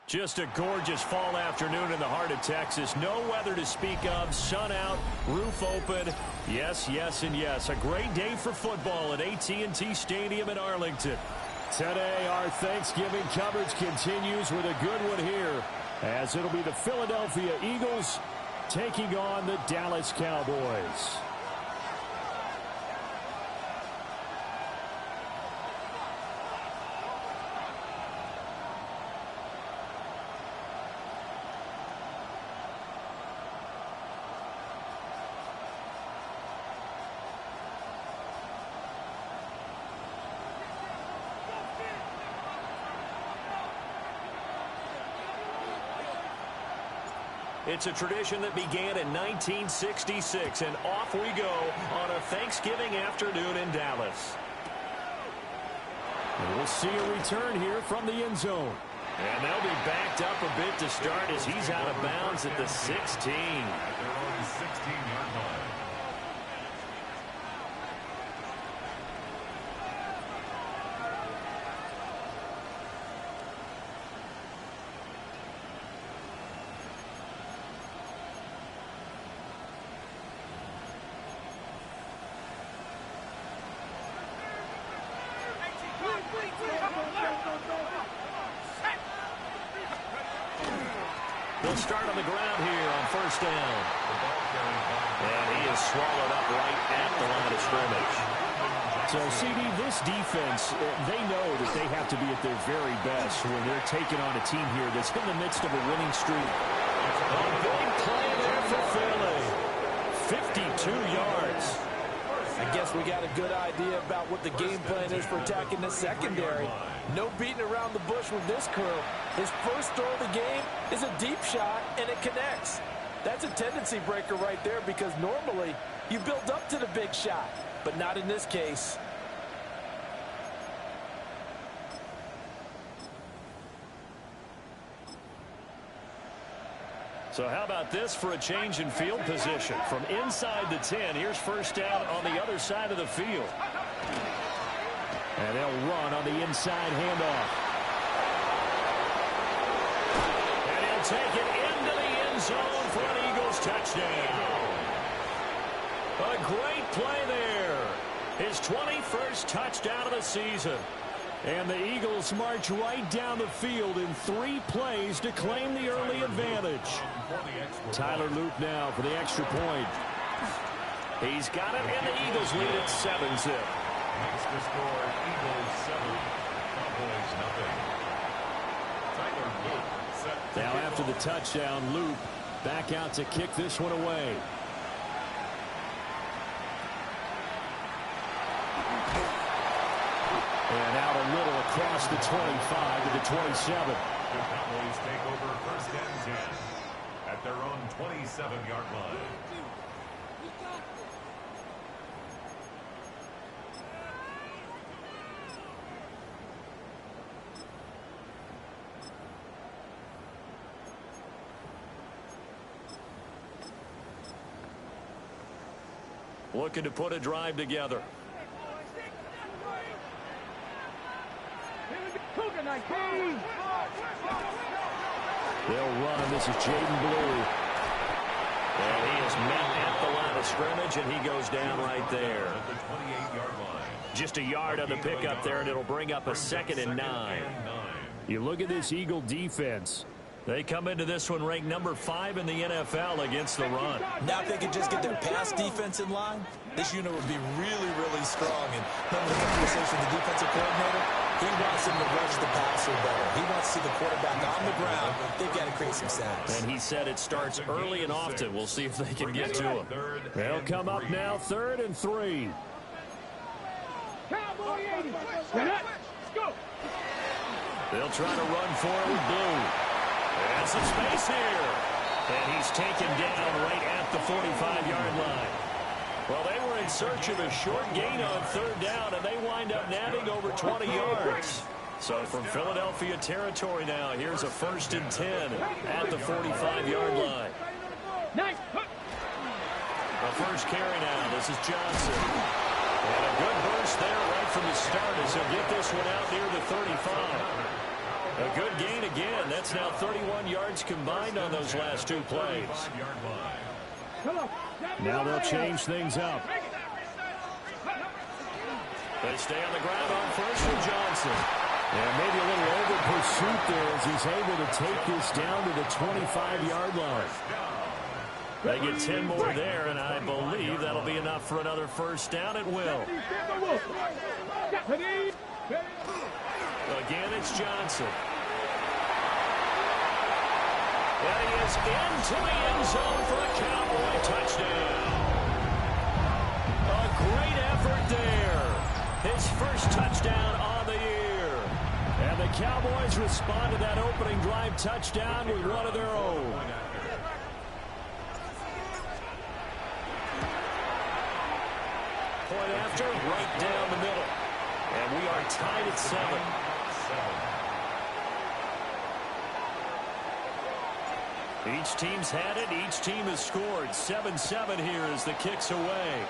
Just a gorgeous fall afternoon in the heart of Texas. No weather to speak of. Sun out, roof open. Yes, yes, and yes. A great day for football at AT&T Stadium in Arlington. Today, our Thanksgiving coverage continues with a good one here, as it'll be the Philadelphia Eagles taking on the Dallas Cowboys. It's a tradition that began in 1966, and off we go on a Thanksgiving afternoon in Dallas. And we'll see a return here from the end zone. And they'll be backed up a bit to start as he's out of bounds at the 16. At their own 16-yard line. They'll start on the ground here on first down. And he is swallowed up right at the line of scrimmage. So, CD, this defense, they know that they have to be at their very best when they're taking on a team here that's in the midst of a winning streak. A big play there for Philly. 52 yards. I guess we got a good idea about what the game plan is for attacking the secondary. No beating around the bush with this crew. His first throw of the game is a deep shot, and it connects. That's a tendency breaker right there because normally you build up to the big shot, but not in this case. So how about this for a change in field position? From inside the 10, here's first down on the other side of the field. And they'll run on the inside handoff. And he'll take it into the end zone for an Eagles touchdown. A great play there. His 21st touchdown of the season. And the Eagles march right down the field in 3 plays to claim the early advantage. Tyler Loop now for the extra point. He's got it, and the Eagles lead at 7-zip. Makes the score Eagles 7, Cowboys nothing. Tyler Loop set. Now after the touchdown, Loop back out to kick this one away. And out a little across the 25 to the 27. The Cowboys take over first and 10 at their own 27-yard line. Looking to put a drive together. They'll run. This is Jaden Blue. And he is met at the line of scrimmage, and he goes down right there. At the 28-yard line. Just a yard on the pickup there, and it'll bring up a 2nd and 9. You look at this Eagle defense. They come into this one ranked number 5 in the NFL against the run. Now if they could just get their pass defense in line, this unit would be really, really strong. And remember the conversation with the defensive coordinator? He wants them to rush the passer better. He wants to see the quarterback on the ground. They've got to create some sacks. And he said it starts early and often. We'll see if they can get to him. They'll come up now, 3rd and 3. They'll try to run for it with Blue. And some space here. And he's taken down right at the 45-yard line. Well, they were in search of a short gain on 3rd down, and they wind up nabbing over 20 yards. So from Philadelphia territory now, here's a 1st and 10 at the 45-yard line. The first carry now. This is Johnson. And a good burst there right from the start as he'll get this one out near the 35. A good gain again. That's now 31 yards combined on those last two plays. Now they'll change things up. They stay on the ground on first with Johnson. Yeah, maybe a little over pursuit there as he's able to take this down to the 25-yard line. They get 10 more there, and I believe that'll be enough for another first down. It will. Again, it's Johnson. And he is into the end zone for a Cowboy touchdown. A great effort there. His first touchdown on the year. And the Cowboys respond to that opening drive touchdown with one of their own. Point after, right down the middle. And we are tied at 7. Each team's had it. Each team has scored. 7-7 here as the kick's away.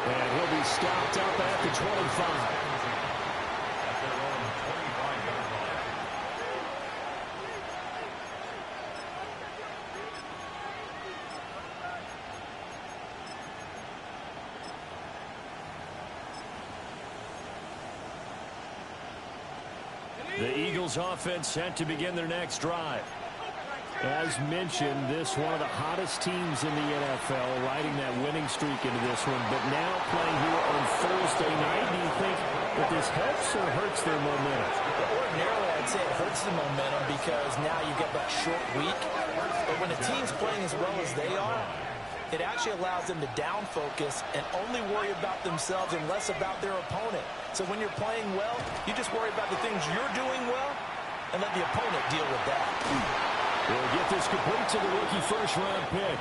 And he'll be stopped up at the 25. The Eagles offense set to begin their next drive. As mentioned, this one of the hottest teams in the NFL, riding that winning streak into this one, but now playing here on Thursday night. Do you think that this helps or hurts their momentum? Ordinarily, I'd say it hurts the momentum because now you get that short week. But when a team's playing as well as they are, it actually allows them to down focus and only worry about themselves and less about their opponent. So when you're playing well, you just worry about the things you're doing well and let the opponent deal with that. We'll get this complete to the rookie first-round pick.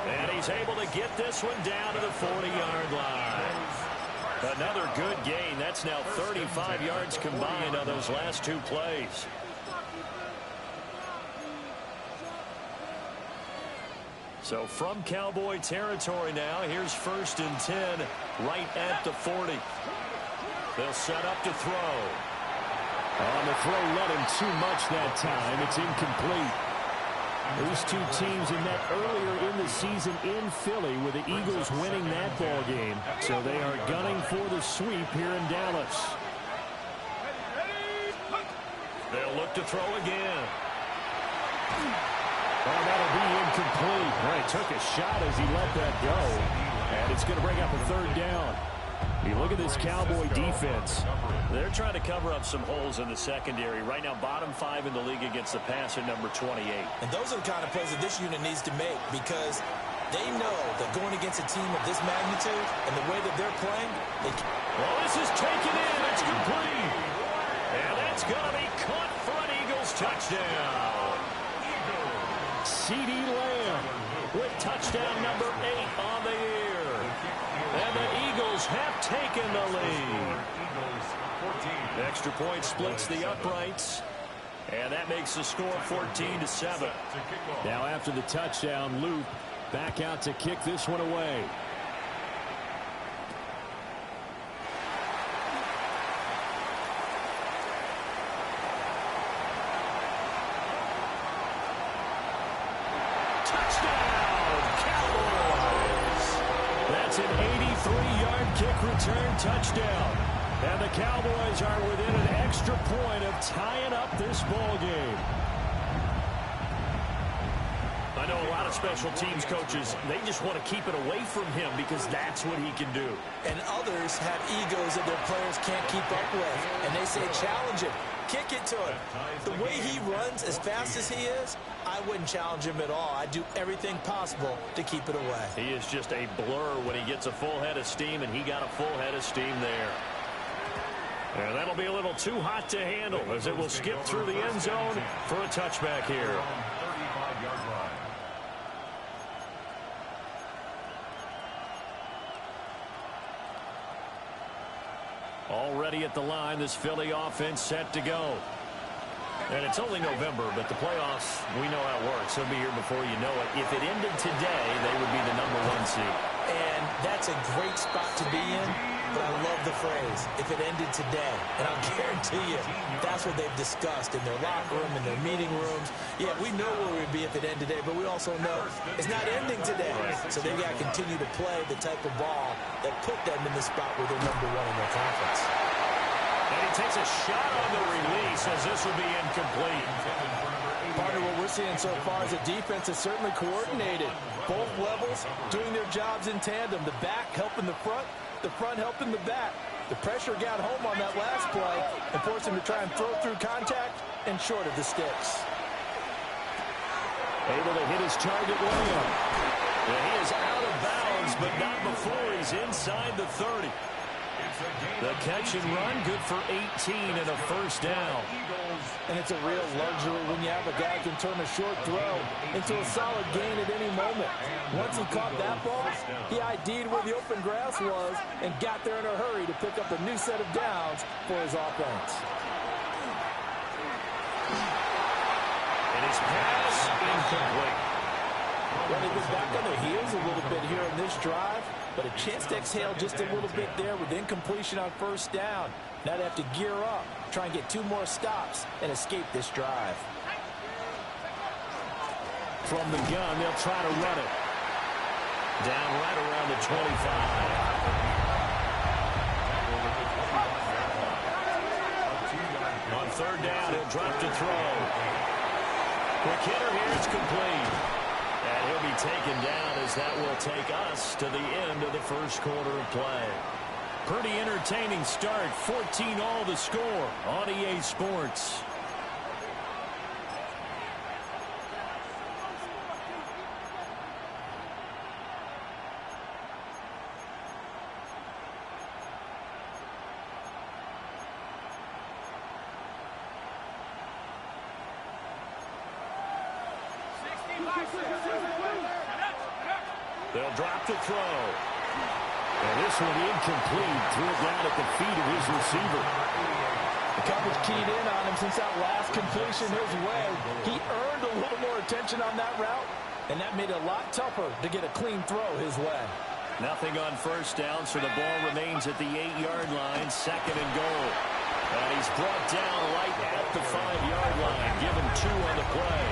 And he's able to get this one down to the 40-yard line. Another good gain. That's now 35 yards combined on those last two plays. So from Cowboy territory now, here's 1st and 10 right at the 40. They'll set up to throw. On the throw, let him too much that time. It's incomplete. These two teams met earlier in the season in Philly with the Eagles winning that ball game. So they are gunning for the sweep here in Dallas. They'll look to throw again. Oh, that'll be incomplete. Well, he took a shot as he let that go. And it's going to bring up a 3rd down. You look at this Cowboy defense. They're trying to cover up some holes in the secondary. Right now, bottom 5 in the league against the pass at number 28. And those are the kind of plays that this unit needs to make because they know that going against a team of this magnitude and the way that they're playing, they can. Well, this is taken in. It's complete. And that's going to be caught for an Eagles touchdown. CeeDee Lamb with touchdown number 8 on the year. And the Eagles have taken the lead. Extra point splits the uprights. And that makes the score 14-7. Now after the touchdown, Luke back out to kick this one away. That's an 83-yard kick return touchdown. And the Cowboys are within an extra point of tying up this ball game. I know a lot of special teams coaches, they just want to keep it away from him because that's what he can do. And others have egos that their players can't keep up with. And they say challenge him, kick it to him. The way he runs as fast as he is, I wouldn't challenge him at all. I'd do everything possible to keep it away. He is just a blur when he gets a full head of steam, and he got a full head of steam there. And that'll be a little too hot to handle as it will skip through the end zone for a touchback here. Already at the line, this Philly offense set to go. And it's only November, but the playoffs, we know how it works. They'll be here before you know it. If it ended today, they would be the #1 seed. And that's a great spot to be in, but I love the phrase, if it ended today. And I'll guarantee you, that's what they've discussed in their locker room, in their meeting rooms. Yeah, we know where we'd be if it ended today, but we also know it's not ending today. So they've got to continue to play the type of ball that put them in the spot where they're #1 in their conference. And he takes a shot on the release as this will be incomplete. Partner, what we're seeing so far is the defense is certainly coordinated. Both levels doing their jobs in tandem. The back helping the front helping the back. The pressure got home on that last play and forced him to try and throw through contact and short of the sticks. Able to hit his target layup. Yeah, he is out of bounds, but not before he's inside the 30. The catch and run, good for 18 and a first down. And it's a real luxury when you have a guy who can turn a short throw into a solid gain at any moment. Once he caught that ball, he ID'd where the open grass was and got there in a hurry to pick up a new set of downs for his offense. And his pass incomplete. Well, they've been back on their heels a little bit here in this drive, but a chance to exhale just a little bit there with incompletion on first down. Now they have to gear up, try and get 2 more stops, and escape this drive. From the gun, they'll try to run it. Down right around the 25. On third down, he'll drop to throw. Quick hitter here, it's complete. And he'll be taken down as that will take us to the end of the first quarter of play. Pretty entertaining start. 14 all the score on EA Sports. They'll drop to throw. And this one incomplete. Threw it down at the feet of his receiver. The coverage keyed in on him since that last completion his way. He earned a little more attention on that route, and that made it a lot tougher to get a clean throw his way. Nothing on first down, so the ball remains at the 8-yard line, second and goal. And he's brought down right at the 5-yard line, given 2 on the play.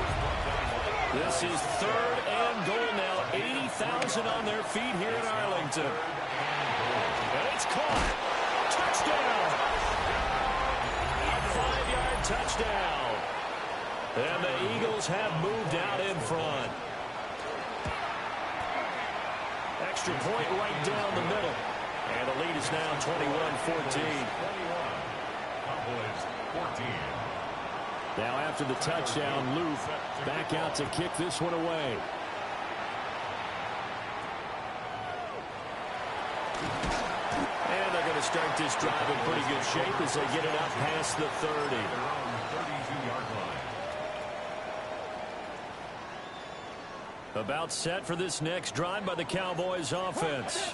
This is third and goal now. 80,000 on their feet here in Arlington. And it's caught. Touchdown. A 5-yard touchdown. And the Eagles have moved out in front. Extra point right down the middle. And the lead is now 21-14. Cowboys 14. Now after the touchdown, Luke back out to kick this one away. And they're going to start this drive in pretty good shape as they get it up past the 30. About set for this next drive by the Cowboys offense.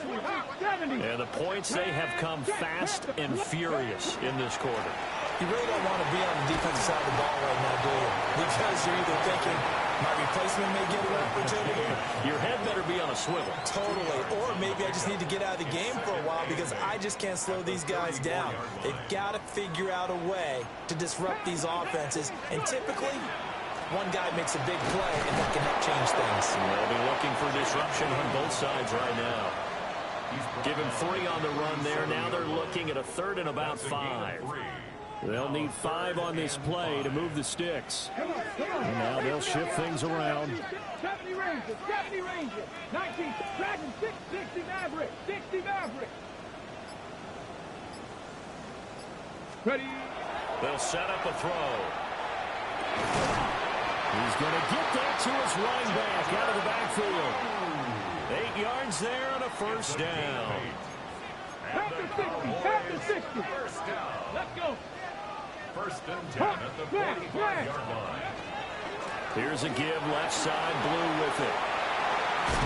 And the points, they have come fast and furious in this quarter. You really don't want to be on the defensive side of the ball right now, do you? Because you're either thinking, my replacement may get an opportunity. Your head better be on a swivel. Totally. Or maybe I just need to get out of the game for a while because I just can't slow these guys down. They've got to figure out a way to disrupt these offenses. And typically, one guy makes a big play, and that can help change things. They'll be looking for disruption on both sides right now. Give him 3 on the run there. Now they're looking at a third and about 5. They'll need 5 on this play to move the sticks. And now they'll shift things around. 70 Rangers, 70 Rangers, 19, Dragon, 60 Maverick, 60 Maverick. Ready? They'll set up a throw. He's going to get that to his running back out of the backfield. 8 yards there and a first down. After 60, let's go. First and 10 at the 45-yard line. Here's a give, left side, Blue with it.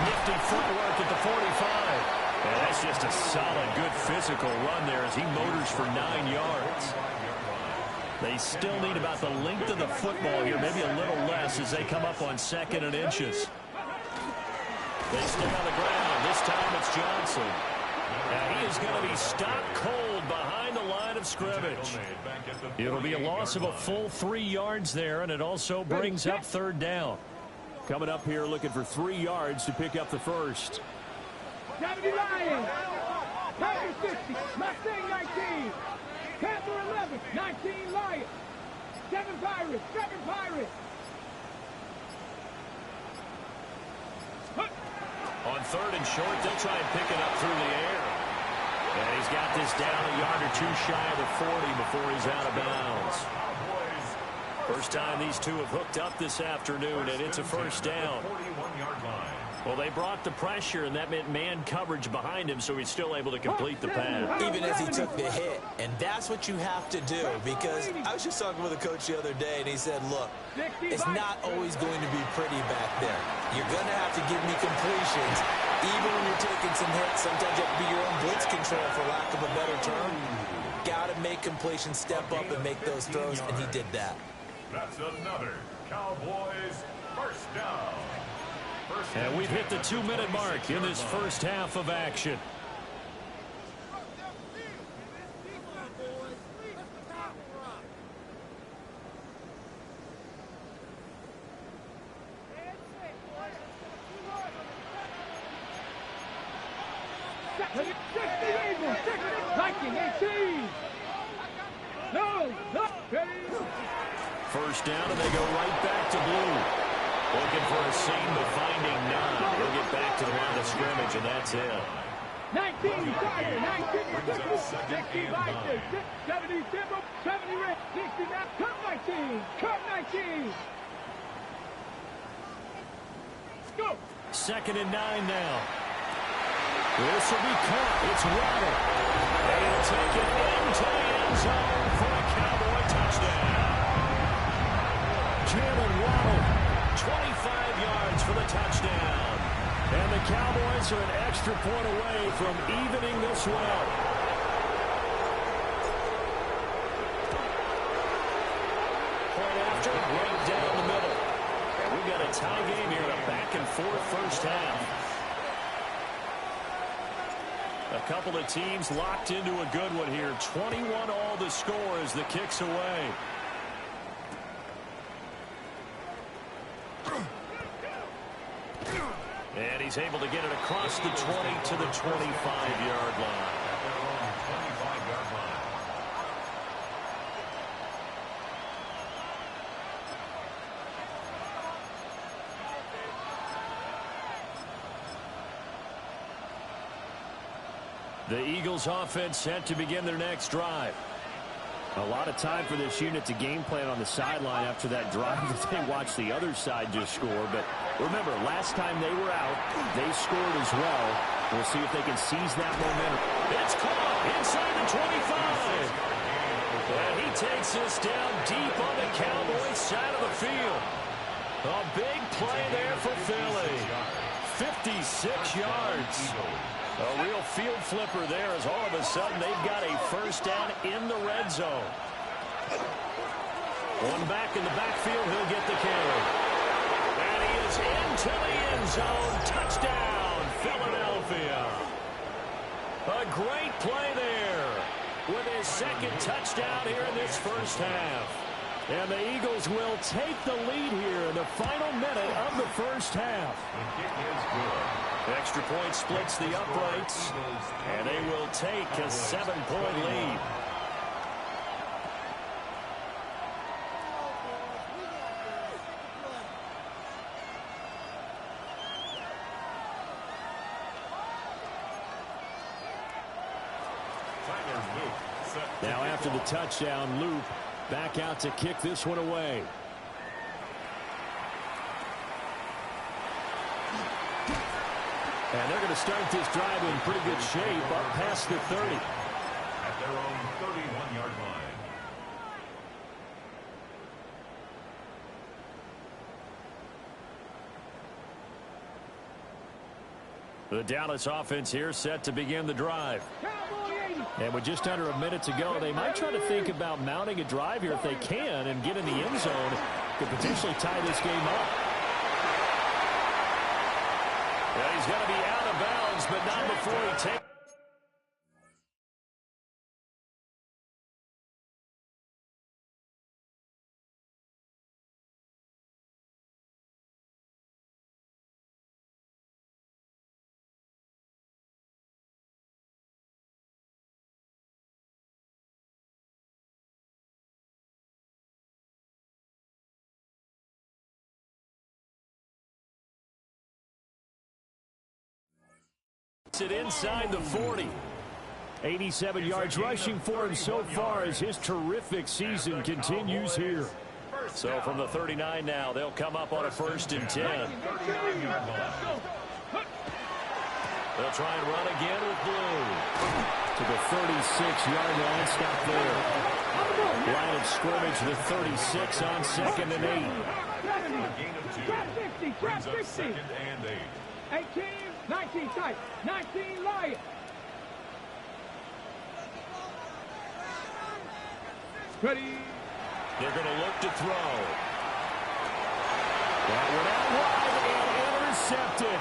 Nifty footwork at the 45. And that's just a solid, good physical run there as he motors for 9 yards. They still need about the length of the football here, maybe a little less as they come up on 2nd and inches. They stay on the ground. This This time it's Johnson. And he is going to be stopped cold behind the line of scrimmage. It'll be a loss of a full 3 yards there, and it also brings up third down. Coming up here looking for 3 yards to pick up the first. 70 Lions. Packers 50. Mustang 19. Panther 11. 19 Lions. 7 Pirates. 7 Pirates. On third and short, they'll try and pick it up through the air. And he's got this down a yard or two shy of the 40 before he's out of bounds. First time these two have hooked up this afternoon, and it's a first down. Well, they brought the pressure, and that meant man coverage behind him, so he's still able to complete the pass. Even as he took the hit, and that's what you have to do, because I was just talking with a coach the other day, and he said, look, it's not always going to be pretty back there. You're going to have to give me completions. Even when you're taking some hits, sometimes you have to be your own blitz control, for lack of a better term. Got to make completions, step up, and make those throws, and he did that. That's another Cowboys first down. And we've hit the 2-minute mark in this first half of action. First down, and they go right back to blue. Looking for a seam, but finding none. He'll get back to the line of scrimmage, and that's it. 19 Tiger, 19 60 Vikings, 70 Timber, 70 Red, 69, Cup 19, Cup 19. Go. 2nd and 9 now. This will be caught. It's Waddle. And he'll take it into the end zone for a Cowboy touchdown. Jalen Waddle, 25 yards for the touchdown. And the Cowboys are an extra point away from evening this one. Point after, right down the middle. And we've got a tie game here, a back-and-forth first half. A couple of teams locked into a good one here. 21 all the score as the kick's away. And he's able to get it across the 20 to the 25-yard line. The Eagles offense set to begin their next drive. A lot of time for this unit to game plan on the sideline after that drive that they watched the other side just score. But remember, last time they were out, they scored as well. We'll see if they can seize that momentum. It's caught inside the 25. And he takes this down deep on the Cowboys side of the field. A big play there for Philly. 56 yards. A real field flipper there as all of a sudden they've got a first down in the red zone. One back in the backfield, he'll get the carry. And he is into the end zone. Touchdown, Philadelphia. A great play there with his second touchdown here in this first half. And the Eagles will take the lead here in the final minute of the first half. The kick is good. Extra point splits the uprights, and they will take a 7-point lead. Now after the touchdown, Loop back out to kick this one away. And they're going to start this drive in pretty good shape up past the 30. At their own 31-yard line. The Dallas offense here set to begin the drive. And with just under a minute to go, they might try to think about mounting a drive here if they can and get in the end zone. Could potentially tie this game up. Yeah, he's going to be out of bounds but not before he takes. It inside the 40. 87 yards rushing for him so far as his terrific season continues here. So from the 39 now, they'll come up on a 1st and 10. They'll try and run again with Blue. To the 36-yard line, stop there. Line of scrimmage, the 36 on 2nd and 8. A gain of 2 brings up 2nd and 8. 18, 19 tight, 19 Lions. Ready. They're going to look to throw. That one out wide and intercepted.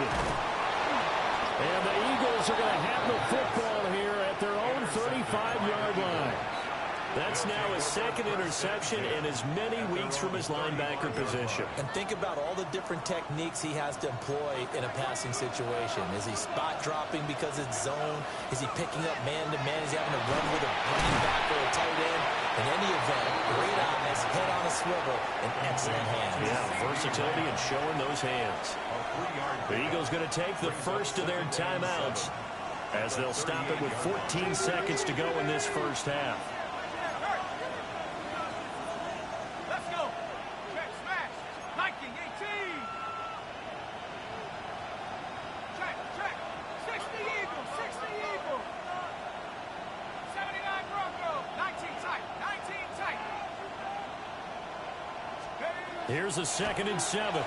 And the Eagles are going to have the football here at their own 35-yard line. That's now his 2nd interception in as many weeks from his linebacker position. And think about all the different techniques he has to employ in a passing situation. Is he spot dropping because it's zone? Is he picking up man-to-man? Is he having to run with a running back or a tight end? In any event, great eyes, head on a swivel, and excellent hands. Yeah, versatility and showing those hands. The Eagles going to take the first of their timeouts as they'll stop it with 14 seconds to go in this first half. Here's a 2nd and 7.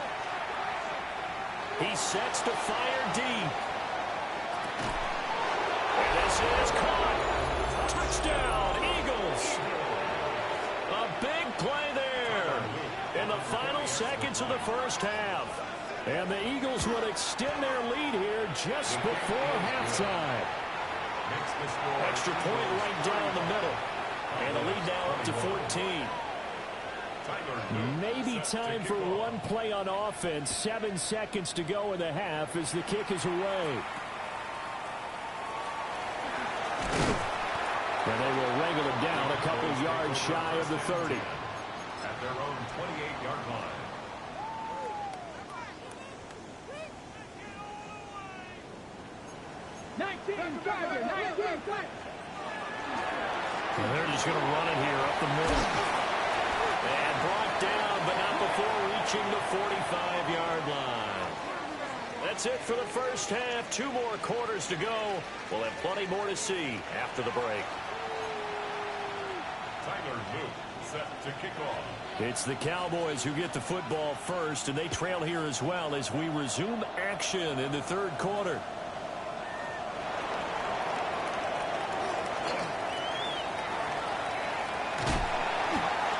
He sets to fire deep. And this is caught. Touchdown, Eagles. A big play there in the final seconds of the first half. And the Eagles would extend their lead here just before halftime. Extra point right down the middle. And the lead now up to 14. Maybe time for one play on offense. 7 seconds to go in the half as the kick is away. And they will wrangle him down a couple of yards shy of the 30. At their own 28-yard line. They're just going to run it here up the middle. And brought down, but not before reaching the 45-yard line. That's it for the first half. 2 more quarters to go. We'll have plenty more to see after the break. Tyler Luke set to kick off. It's the Cowboys who get the football first, and they trail here as well as we resume action in the 3rd quarter.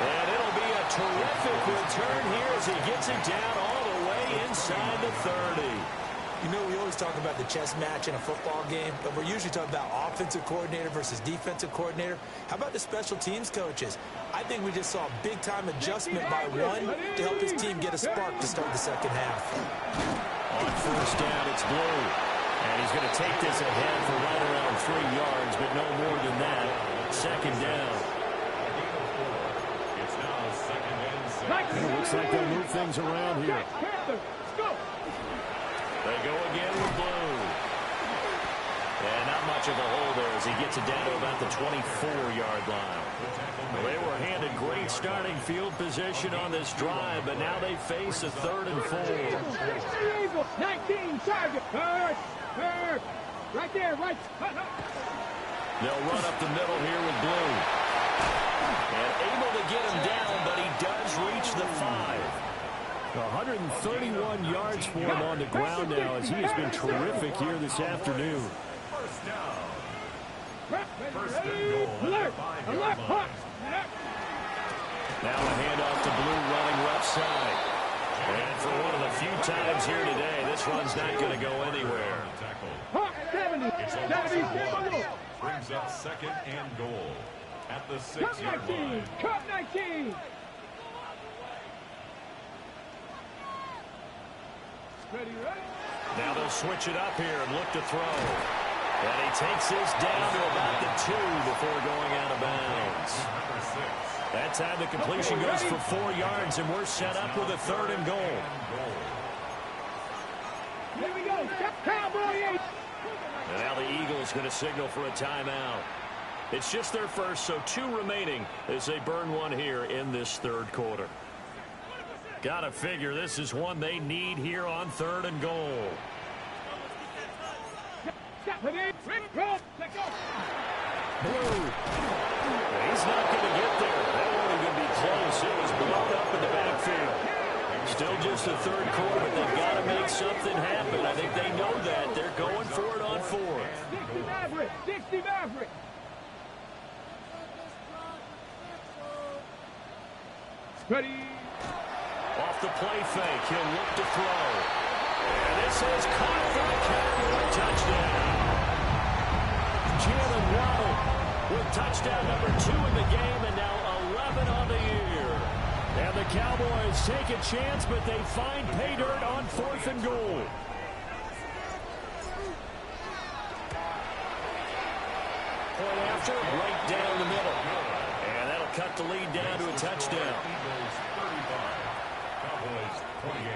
And it'll be a terrific return here as he gets it down all the way inside the 30. You know, we always talk about the chess match in a football game, but we're usually talking about offensive coordinator versus defensive coordinator. How about the special teams coaches? I think we just saw a big-time adjustment by one to help his team get a spark to start the second half. On first down, it's Blue. And he's going to take this ahead for right around 3 yards, but no more than that. Second down. It's now 2nd and 6. It looks like they'll move things around here. They go again with Blue. And not much of a hole there as he gets it down to about the 24-yard line. Well, they were handed great starting field position on this drive, but now they face a 3rd and 4. 19 target. Right there, right. They'll run up the middle here with Blue. And able to get him down, but he does reach the 5. 131 yards for him on the ground now as he has been terrific here this afternoon. First down. First and goal at the 5-yard line. Now a handoff to Blue running left side. And for one of the few times here today, this run's not going to go anywhere. Tackle. It's a loss of 1. Brings up second and goal at the 6-yard line. Cut 19. Ready, ready. Now they'll switch it up here and look to throw. And he takes this down to about the 2 before going out of bounds. That time the completion goes for 4 yards, and we're set up with a 3rd and goal. Here we go. Cowboys. And now the Eagles going to signal for a timeout. It's just their first, so 2 remaining as they burn one here in this 3rd quarter. Gotta figure this is one they need here on 3rd and goal. Blue. He's not going to get there. That won't even be close. It was blown up in the backfield. Still just the 3rd quarter, but they've got to make something happen. I think they know that. They're going for it on 4th. 60 Maverick. 60 Maverick. Ready. Off the play fake, he'll look to throw. And this is caught for the Cowboys touchdown. Jalen Waddle with touchdown number 2 in the game, and now 11 on the year. And the Cowboys take a chance, but they find pay dirt on 4th and goal. Point after, right down the middle. And that'll cut the lead down to a touchdown. Eagles 35, Cowboys 28.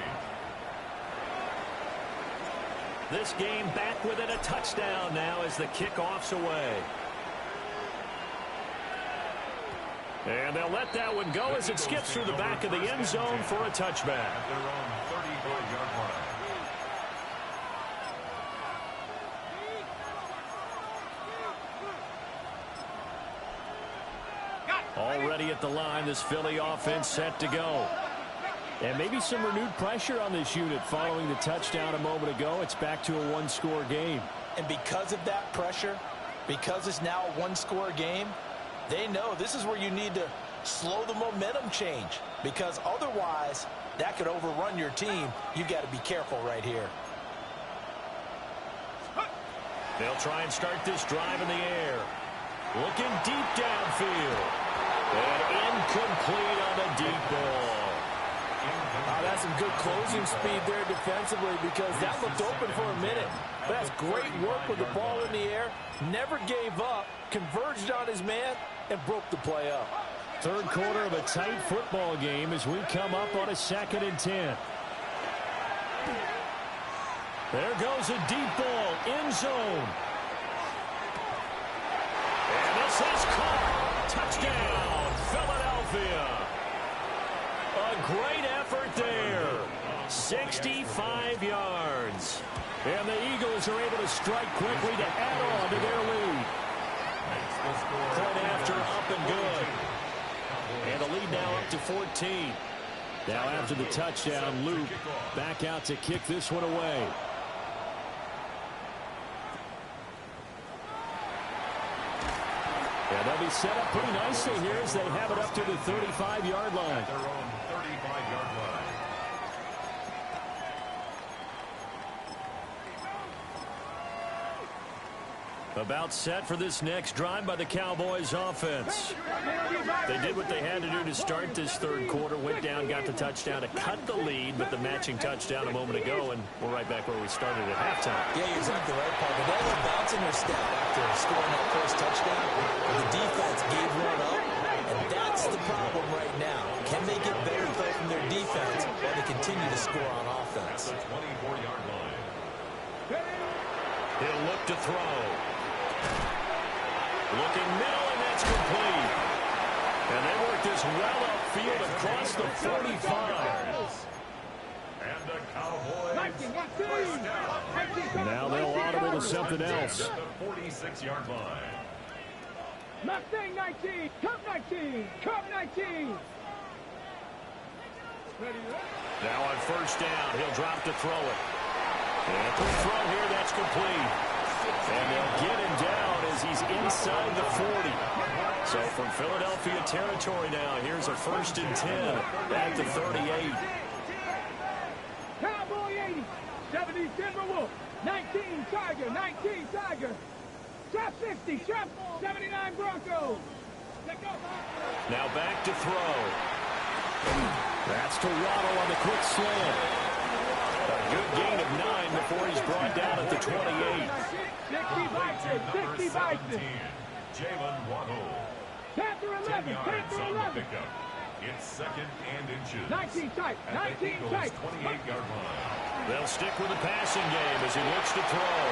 This game back within a touchdown now as the kickoff's away. And they'll let that one go as it skips through the back of the end zone for a touchback. At their own 35-yard line. Already at the line, this Philly offense set to go. And maybe some renewed pressure on this unit following the touchdown a moment ago. It's back to a 1-score game. And because of that pressure, because it's now a 1-score game, they know this is where you need to slow the momentum change, because otherwise that could overrun your team. You've got to be careful right here. They'll try and start this drive in the air. Looking deep downfield. And incomplete on the deep ball. That's some good closing speed there defensively, because that looked open for a minute. But that's great work with the ball in the air. Never gave up, converged on his man, and broke the play up. 3rd quarter of a tight football game as we come up on a 2nd and 10. There goes a deep ball, end zone. And this is caught. Touchdown, Philadelphia. A great effort there. 65 yards. And the Eagles are able to strike quickly to add on to their lead. Point after, up and good. And the lead now up to 14. Now after the touchdown, Luke back out to kick this one away. And they'll be set up pretty nicely here as they have it up to the 35-yard line. Their own 35-yard line. About set for this next drive by the Cowboys offense. They did what they had to do to start this 3rd quarter. Went down, got the touchdown to cut the lead, but the matching touchdown a moment ago, and we're right back where we started at halftime. Yeah, you're exactly right, Paul. But they were bouncing their step after scoring that first touchdown. The defense gave one up, and that's the problem right now. Can they get better play from their defense while they continue to score on offense? At the 24-yard line. He'll look to throw. Looking middle, and that's complete. And they work this well upfield across the 45. And the Cowboys first down. Now they'll audible to something else. At the 46-yard line. Mustang 19. Cup 19. Cup 19. Ready, Now on first down, he'll drop to throw it. And the throw here, that's complete. And they'll get him down as he's inside the 40. So from Philadelphia territory now, here's a 1st and 10 at the 38. Cowboy 80. 70 Timberwolves. 19. 19 Tiger, 19 Tiger. Trap 60, trap 79 Broncos. Now back to throw. That's to Waddle on the quick slant. A good gain of 9 before he's brought down at the 28. 60 Bison, 60 Bison. Jalen Waddle. Panther 10 11, yards Panther on the 11. pickup. It's second and inches. 19 tight, At the 19 Eagles' tight. 28-yard line. They'll stick with the passing game as he looks to throw.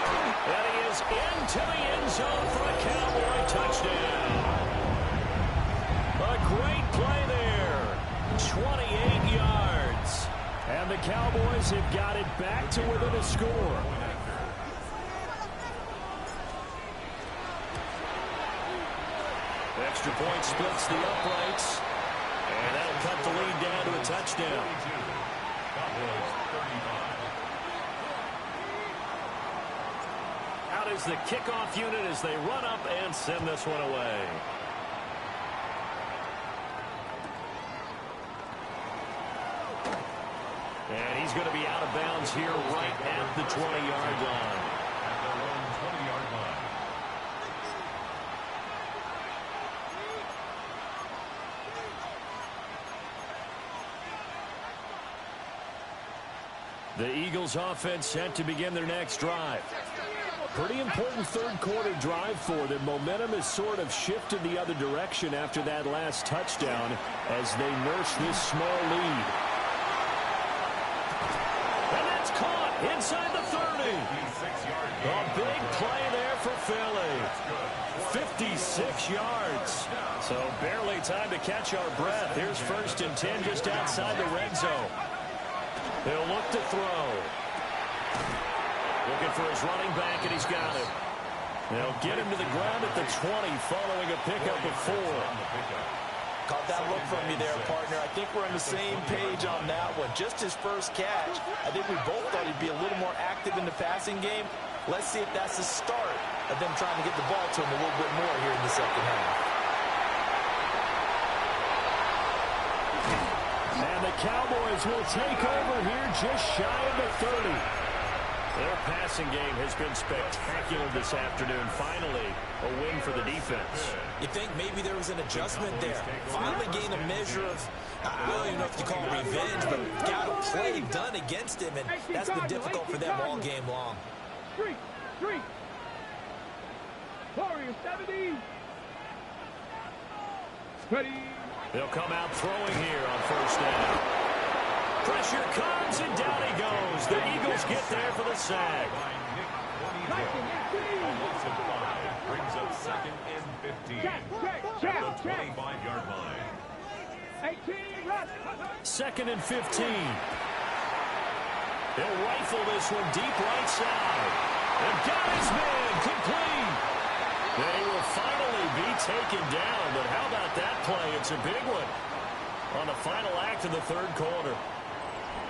And he is into the end zone for a Cowboy touchdown. A great play there. 28 yards. And the Cowboys have got it back to within a score. Extra point splits the uprights. And that'll cut the lead down to a touchdown. Cowboys 35. Out is the kickoff unit as they run up and send this one away. And he's going to be out of bounds here right at the 20-yard line. At their own 20-yard line. The Eagles offense set to begin their next drive. Pretty important third quarter drive for them. Momentum has sort of shifted the other direction after that last touchdown as they nurse this small lead. And that's caught inside the 30. A big play there for Philly. 56 yards. So barely time to catch our breath. Here's 1st and 10 just outside the red zone. They'll look to throw. Looking for his running back, and he's got it. They'll get him to the ground at the 20 following a pickup of 4. Caught that look from you there, partner. I think we're on the same page on that one. Just his first catch. I think we both thought he'd be a little more active in the passing game. Let's see if that's the start of them trying to get the ball to him a little bit more here in the second half. And the Cowboys will take over here just shy of the 30. Their passing game has been spectacular this afternoon. Finally, a win for the defense. You think maybe there was an adjustment there. Finally gained a measure of, I don't even know if you call it revenge, but got a play done against him, and that's been difficult for them all game long. Street. Warriors 70. Ready. They'll come out throwing here on 1st down. Pressure comes, and down he goes. The Eagles get there for the sack. Offensive 5 brings up 2nd and 15. At the 25-yard line. 18, rush. 2nd and 15. He'll rifle this one deep right side. And got his man complete. They will finally be taken down, but how about that play? It's a big one on the final act of the third quarter.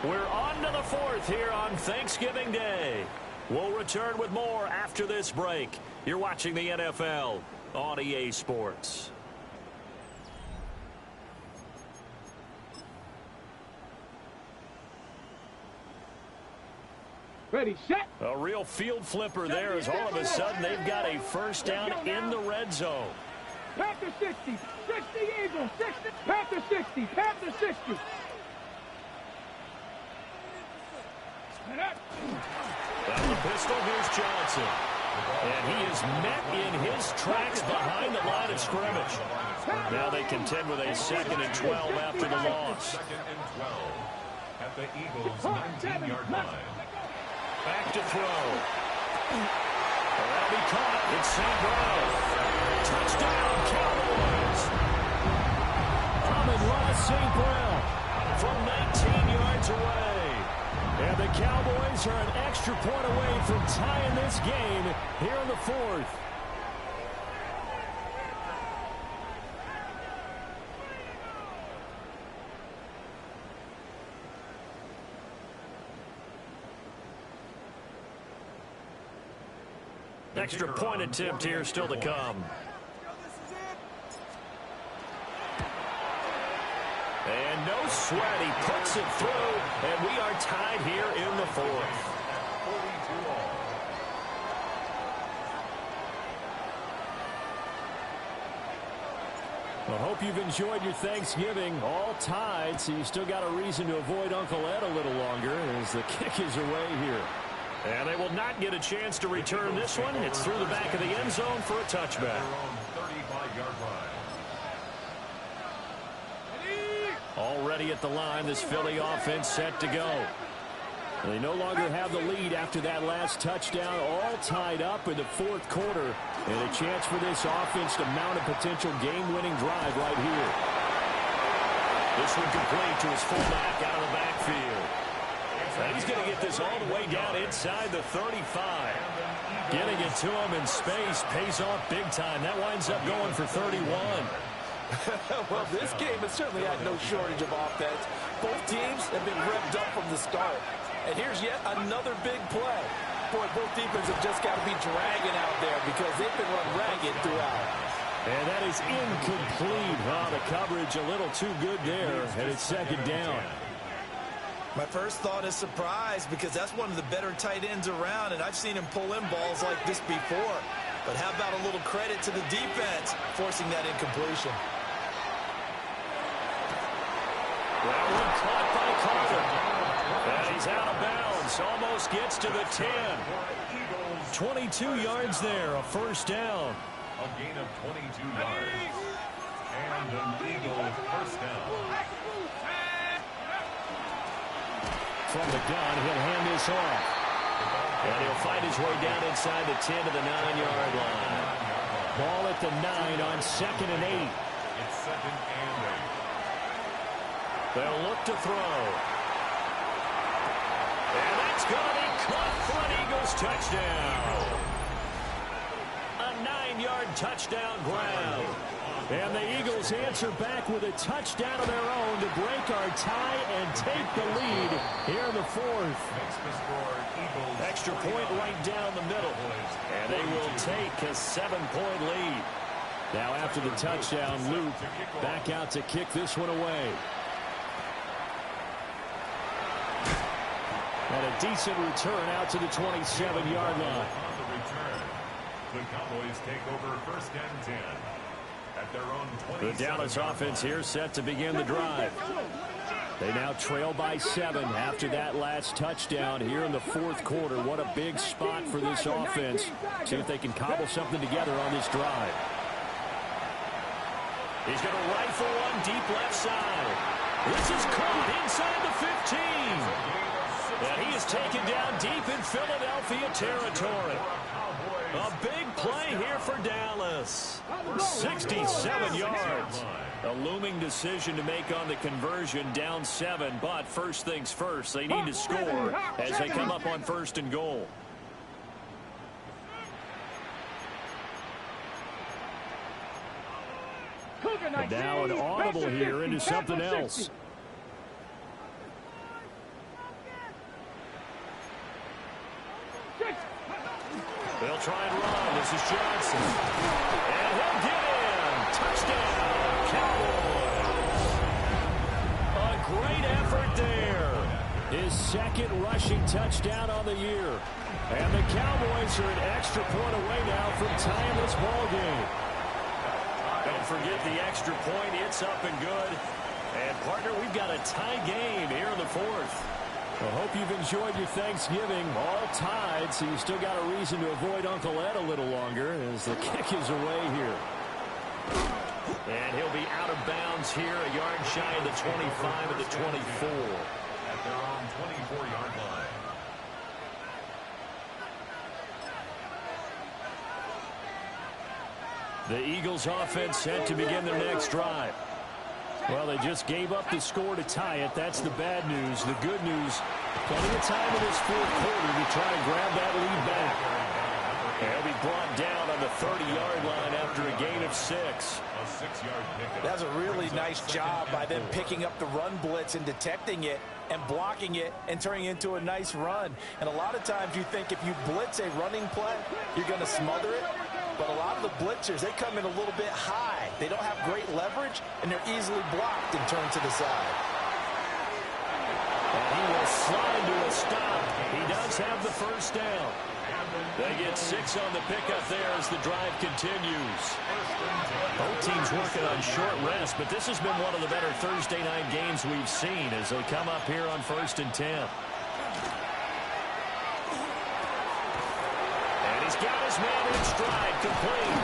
We're on to the 4th here on Thanksgiving Day. We'll return with more after this break. You're watching the NFL on EA Sports. Ready, set. A real field flipper there as all of a sudden they've got a 1st down in the red zone. Panther 60, 60 Eagles, 60, Panther 60, Panther 60. Down the pistol, here's Johnson. And he is met in his tracks behind the line of scrimmage. Now they contend with a 2nd and 12 after the loss. 2nd and 12 at the Eagles' 19-yard line. Back to throw. That'll be caught. It's St. Brown. Touchdown, Cowboys. Amon-Ra St. Brown From 19 yards away. And the Cowboys are an extra point away from tying this game here in the 4th. Extra point attempt here still to come. And no sweat. He puts it through, and we are tied here in the 4th. I hope you've enjoyed your Thanksgiving. All tied, so you still got a reason to avoid Uncle Ed a little longer as the kick is away here. And they will not get a chance to return this one. It's through the back of the end zone for a touchback. Already at the line, this Philly offense set to go. They no longer have the lead after that last touchdown, all tied up in the fourth quarter. And a chance for this offense to mount a potential game-winning drive right here. This one complete to his fullback out of the backfield. And he's going to get this all the way down inside the 35. Getting it to him in space pays off big time. That winds up going for 31. Well, this game has certainly had no shortage of offense. Both teams have been revved up from the start. And here's yet another big play. Boy, both defenses have just got to be dragging out there because they've been run ragged throughout. And that is incomplete. Oh, the coverage a little too good there, and it's second down. My first thought is surprise because that's one of the better tight ends around, and I've seen him pull in balls like this before. But how about a little credit to the defense forcing that incompletion? Well, one caught by Carter. And he's out of bounds. Almost gets to the 10. 22 yards there, a first down. A gain of 22 yards. And an Eagle first down. From the gun, he'll hand this off. And he'll fight his way down inside the 10 to the 9-yard line. Ball at the 9 on 2nd and 8. It's 2nd and 8. They'll look to throw. And that's going to be caught for an Eagles touchdown. A 9-yard touchdown grab. And the Eagles answer back with a touchdown of their own to break our tie and take the lead here in the fourth. Extra point right down the middle. And they will take a 7-point lead. Now after the touchdown, Luke back out to kick this one away. And a decent return out to the 27-yard line. On the return, the Cowboys take over 1st and 10 at their own 27. The Dallas offense here set to begin the drive. They now trail by 7 after that last touchdown here in the fourth quarter. What a big spot for this offense. See if they can cobble something together on this drive. He's going to rifle one deep left side. This is caught inside the 15. And he is taken down deep in Philadelphia territory. A big play here for Dallas. 67 yards. A looming decision to make on the conversion, down 7. But first things first, they need to score as they come up on 1st and goal. And now an audible here into something else. They'll try and run. This is Johnson. And he'll get in. Touchdown, Cowboys. A great effort there. His 2nd rushing touchdown on the year. And the Cowboys are an extra point away now from tying this ball game. Don't forget the extra point. It's up and good. And, partner, we've got a tie game here in the fourth. I hope you've enjoyed your Thanksgiving. All tied, so you still got a reason to avoid Uncle Ed a little longer as the kick is away here. And he'll be out of bounds here, a yard shy of the 25 of the 24. At their own 24-yard line. The Eagles offense set to begin their next drive. Well, they just gave up the score to tie it. That's the bad news. The good news, plenty of time in this fourth quarter to try and grab that lead back. They'll be brought down on the 30-yard line after a gain of 6. A 6-yard pickup. That's a really nice job by them picking up the run blitz and detecting it and blocking it and turning it into a nice run. And a lot of times you think if you blitz a running play, you're going to smother it. But a lot of the blitzers, they come in a little bit high. They don't have great leverage, and they're easily blocked and turned to the side. And he will slide to a stop. He does have the first down. They get 6 on the pickup there as the drive continues. Both teams working on short rest, but this has been one of the better Thursday night games we've seen as they come up here on 1st and 10. And he's got his man in stride, complete.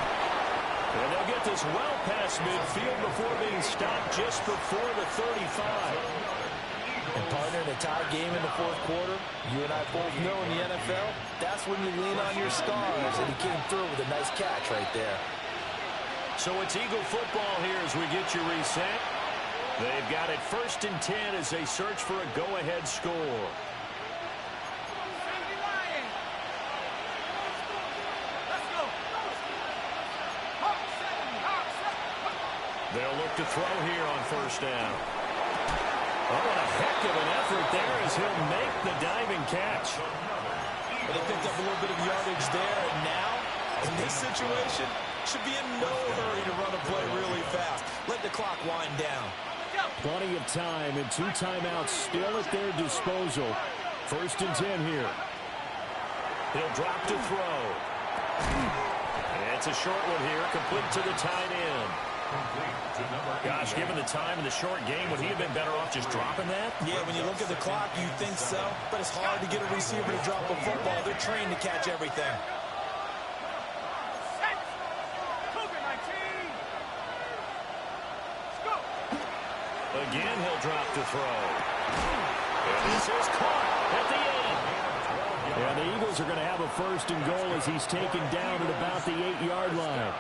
And they'll get this well past midfield before being stopped just before the 35. And partner, in a tie game in the 4th quarter, you and I both know in the NFL, that's when you lean on your stars, and he came through with a nice catch right there. So it's Eagle football here as we get you reset. They've got it 1st and 10 as they search for a go-ahead score. They'll look to throw here on 1st down. Oh, what a heck of an effort there as he'll make the diving catch. But they picked up a little bit of yardage there, and now, in this situation, should be in no hurry to run a play really fast. Let the clock wind down. Plenty of time and 2 timeouts still at their disposal. 1st and 10 here. He'll drop to throw. And it's a short one here, complete to the tight end. Gosh, given the time in the short game, would he have been better off just dropping that? Yeah, when you look at the clock, you think so. But it's hard to get a receiver to drop a football. They're trained to catch everything. Again, he'll drop to throw. And this is caught at the end. Yeah, the Eagles are going to have a 1st and goal as he's taken down at about the 8-yard line.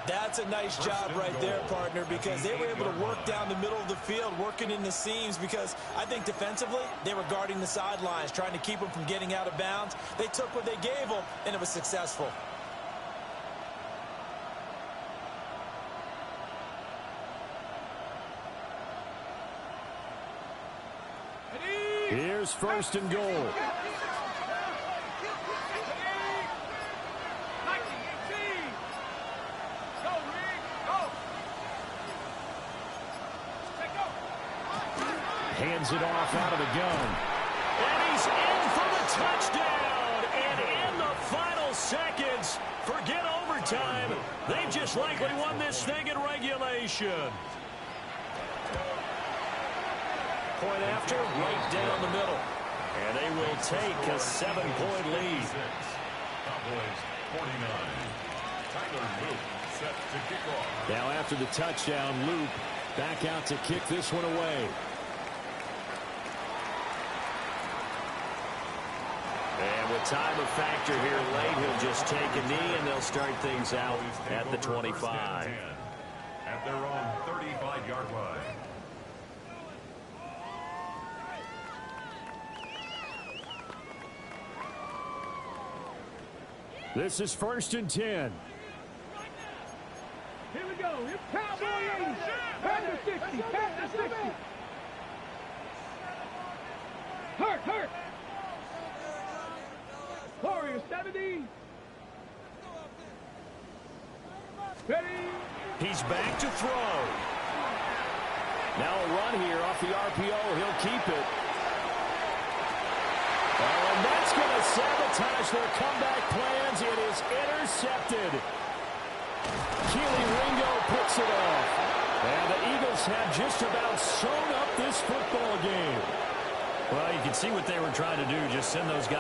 That's a nice job right there, partner, because they were able to work down the middle of the field, working in the seams, because I think defensively they were guarding the sidelines, trying to keep them from getting out of bounds. They took what they gave them, and it was successful. Here's 1st and goal. Hands it off out of the gun. And he's in for the touchdown. And in the final seconds, forget overtime. They've just likely won this thing in regulation. Point after, right down the middle. And they will take a 7-point lead. Cowboys 49. Tyler Luke set to kick off. Now after the touchdown, Luke back out to kick this one away. And with time of factor here late, he'll just take a knee and they'll start things out at the 25. At their own 35-yard line. This is 1st and 10. Here we go. It's Cowboy 80. Pass to 60. Pass to 60. Hurt. Warriors 70. Ready. He's back to throw. Now a run here off the RPO. He'll keep it. Oh, and that's going to sabotage their comeback plans. It is intercepted. Keely Ringo picks it off. And the Eagles have just about sewn up this football game. Well, you can see what they were trying to do, just send those guys